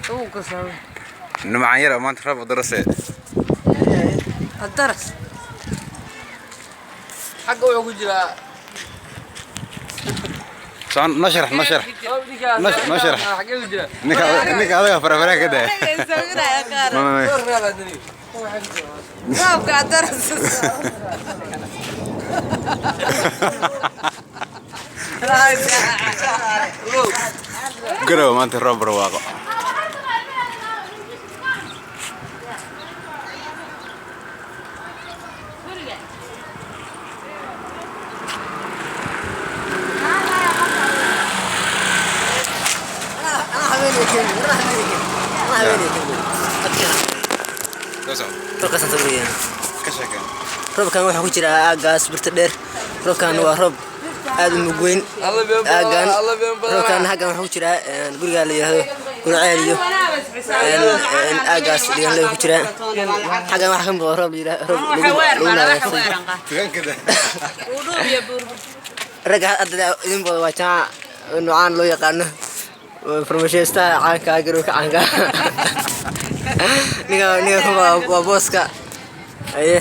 هو قصة نمعير ما تخرب درسه الدرس حقه وعقول جلا نشرح نك هذا فرفرة كده ما قاعد درس قروا ما تخرب رواقه روب كان وحنا كجرا غاس برتدير روب كان waa rob aad u mugweyn aagan rob kan hagan waxa kujira guriga la yiraahdo gurceeliyo aagaas dhigan la kujira hagan waxa kan boo rob yiraahdo raga adada idin boo waxa noocan loo yaqaan farmashista caanka garow ka caanka niga waa booska aye